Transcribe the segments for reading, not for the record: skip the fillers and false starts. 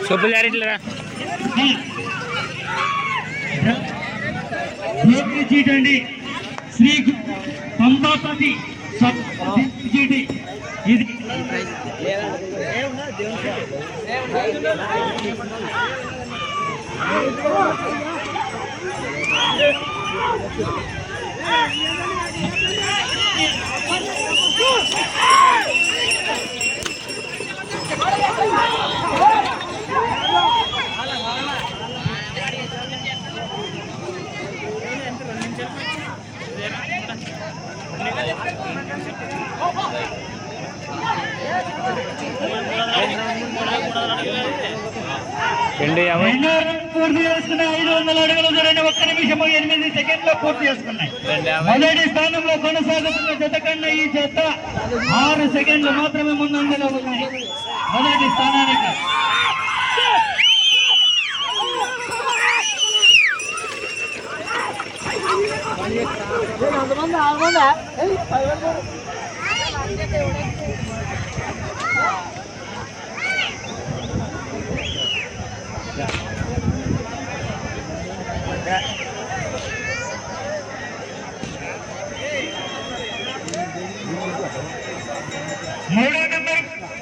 చెప్పులు జారిట్లేరా చీటండి శ్రీ పంబాపతి చీటి ఇది పూర్తి చేసుకున్నాయి. 500 అడుగుల దూరాన్ని 1 నిమిషం 8 సెకండ్లో పూర్తి చేసుకున్నాయి. మొదటి స్థానంలో కొనసాగుతున్న జత కన్నా ఈ జత 6 సెకండ్లు మాత్రమే ముందంజలో ఉన్నాయి. మొదటి స్థానానికి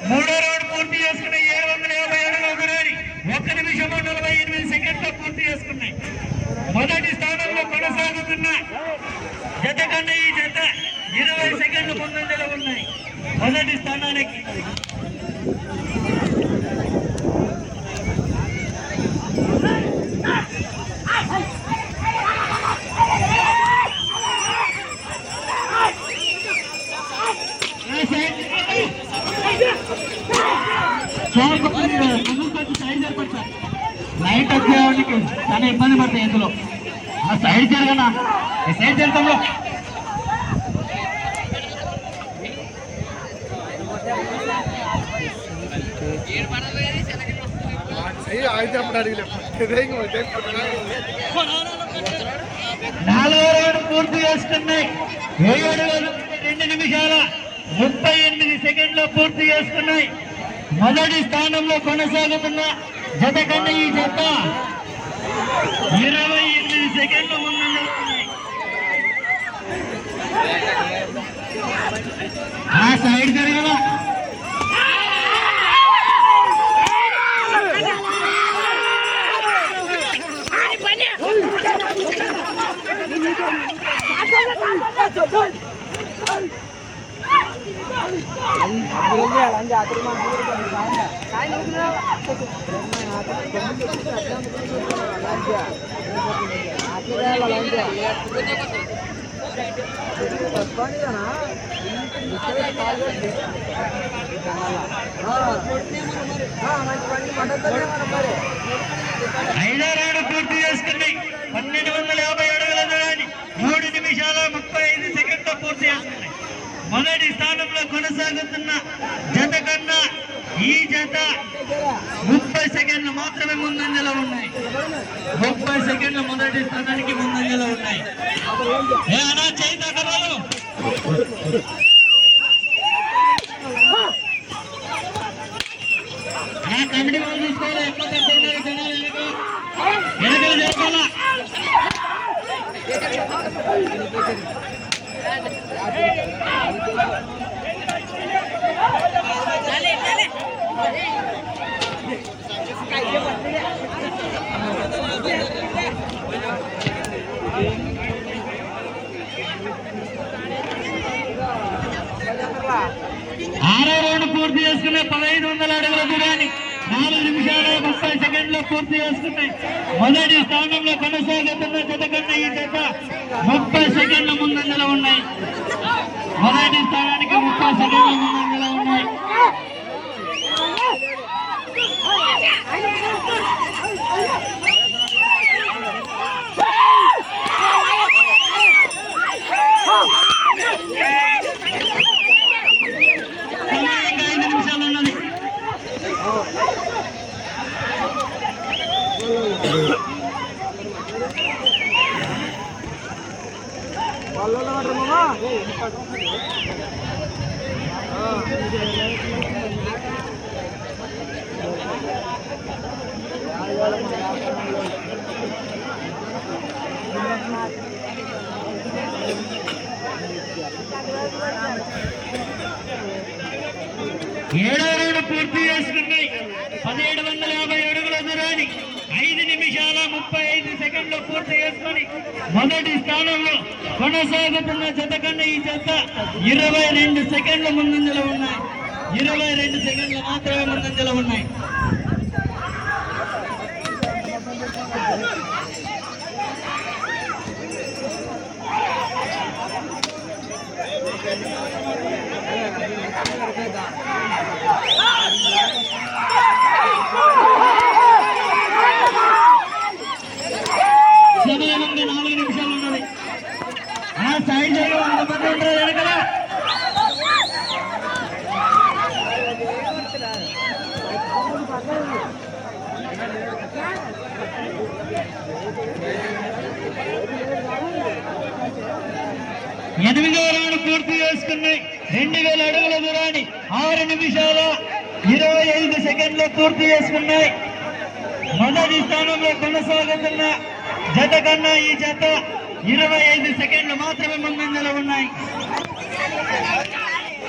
మూడో రౌండ్ పూర్తి చేసుకున్న 750 అడుగుల దూరాన్ని 1 నిమిషం 48 సెకండ్లో పూర్తి చేసుకున్నాయి. మొదటి స్థానంలో కొనసాగుతున్న జత కన్నా ఈ జత 20 సెకండ్లు ముందంజలో ఉన్నాయి. మొదటి స్థానానికి లైట్ వచ్చేవాడికి చాలా ఇబ్బంది పడతాయి. ఇందులో ఆ సైడ్ జరగనా సైడ్ జరగంలో నాలుగో రౌండ్ పూర్తి చేసుకున్నాయి. 2 నిమిషాల 38 సెకండ్లో పూర్తి చేసుకున్నాయి. మొదటి స్థానంలో కొనసాగుతున్న జత కన్నా ఈ జత 28 సెకండ్ల ముందు ఆ సైడ్ జరగదా ఐదో రౌండ్ పూర్తి చేసుకుని 1250 అడుగుల దూరాన్ని 3 నిమిషాల 35 సెకండ్లో పూర్తి చేసుకున్నాయి. మొదటి స్థానంలో కొనసాగుతున్న జత కన్నా ఈ జత 30 సెకండ్లు మాత్రమే ముందంజలో ఉన్నాయి. 30 సెకండ్లు మొదటి స్థానానికి ముందంజలో ఉన్నాయి. కమిటీ వాళ్ళు చూసుకోవాలి. ఎక్కువ వెనకలు చేసుకోవాలా ఆరో రౌండ్ పూర్తి చేసుకునే 1500 అడుగుల దూరాన్ని 4 నిమిషాల 30 సెకండ్లో పూర్తి చేసుకున్నాయి. మొదటి స్థానంలో కొనసాగుతున్న జత కన్నా ఈ జత 30 సెకండ్ల ముందంజలో ఉన్నాయి. మొదటి స్థానానికి 30 సెకండ్ల ముందంజలో ఉన్నాయి. ఏడో రౌండ్ పూర్తి చేసుకున్నాయి. 1750 అడుగుల దూరాన్ని 5 నిమిషాల 35 సెకండ్లు పూర్తి చేసుకుని మొదటి స్థానంలో కొనసాగుతున్న జత కన్నా ఈ జత 22 సెకండ్ల ముందంజలో ఉన్నాయి. 22 సెకండ్లు మాత్రమే ముందంజలో ఉన్నాయి. సమయం 4 నిమిషాలు ఉన్నది. ఆ సైడ్ అంతమంది ఉంటారు వెనకల. ఎనిమిదో రౌండ్ పూర్తి చేసుకున్నాయి. 2000 అడుగుల దూరాన్ని 6 నిమిషాల 25 సెకండ్లు పూర్తి చేసుకున్నాయి. మొదటి స్థానంలో కొనసాగుతున్న జత కన్నా ఈ జత 25 సెకండ్లు మాత్రమే ముందంజలో ఉన్నాయి.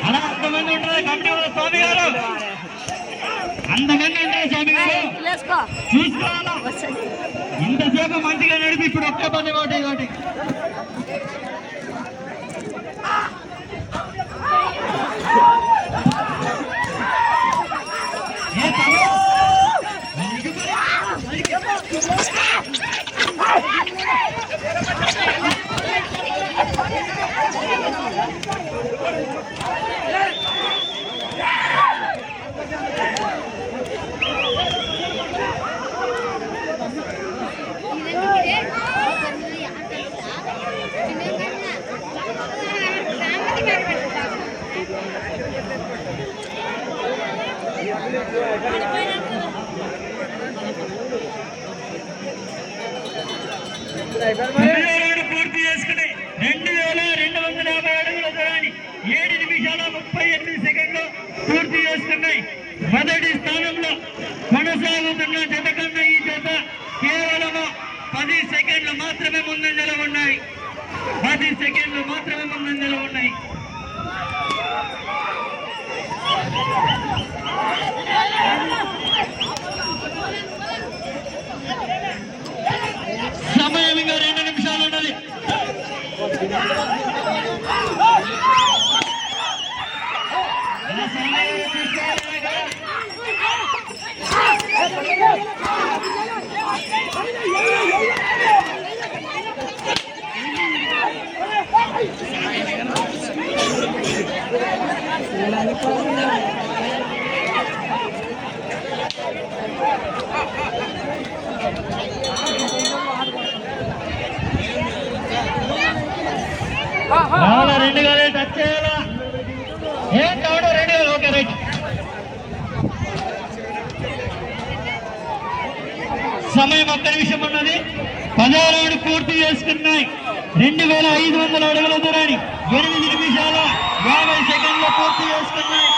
అలా అంతమంది ఉంటారు కమిటీ స్వామి గారు, అంతమంది ఉంటారు స్వామి గారు, చూసుకోవాలా. ఇంతసేపు మంచిగా నడిపి ఇప్పుడు ఒక్క పని ఒకటి పూర్తి చేసుకుని 2250 అడుగుల దూరాన్ని 7 నిమిషాల 38 సెకండ్లు పూర్తి చేసుకున్నాయి. మొదటి స్థానంలో కొనసాగుతున్న జత కన్నా ఈ జత కేవలం 10 సెకండ్లు మాత్రమే ముందంజలో ఉన్నాయి. 10 సెకండ్లు మాత్రమే ముందంజలో ఉన్నాయి. సమయం ఇంకా 2 నిమిషాలు ఉన్నది. రావాలా, 2 గాలే టచ్ చేయాలా. ఏం కావడం 2 గాలు. Okay right. సమయం 1 నిమిషం ఉన్నది. 10వ రౌండ్ పూర్తి చేసుకున్నాయి. 2500 అడుగుల దూరాన్ని 8 నిమిషాల 50 సెకండ్లు పూర్తి చేసుకున్నాయి.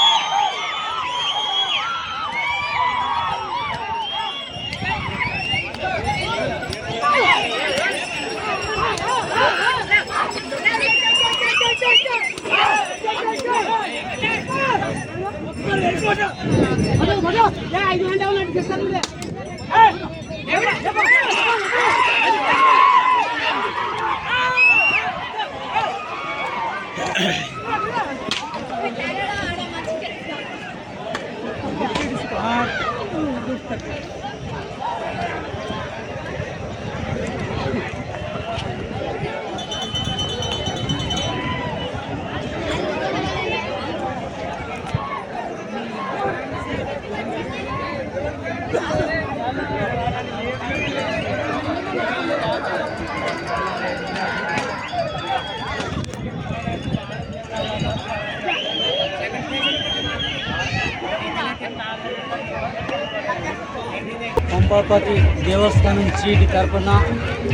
పంపాపతి దేవస్థానం చీటి తరపున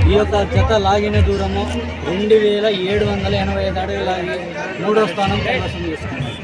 ఈ యొక్క జత లాగిన దూరము 2785 అడుగులు లాగి 3వ స్థానం కైవసం చేసుకున్నారు.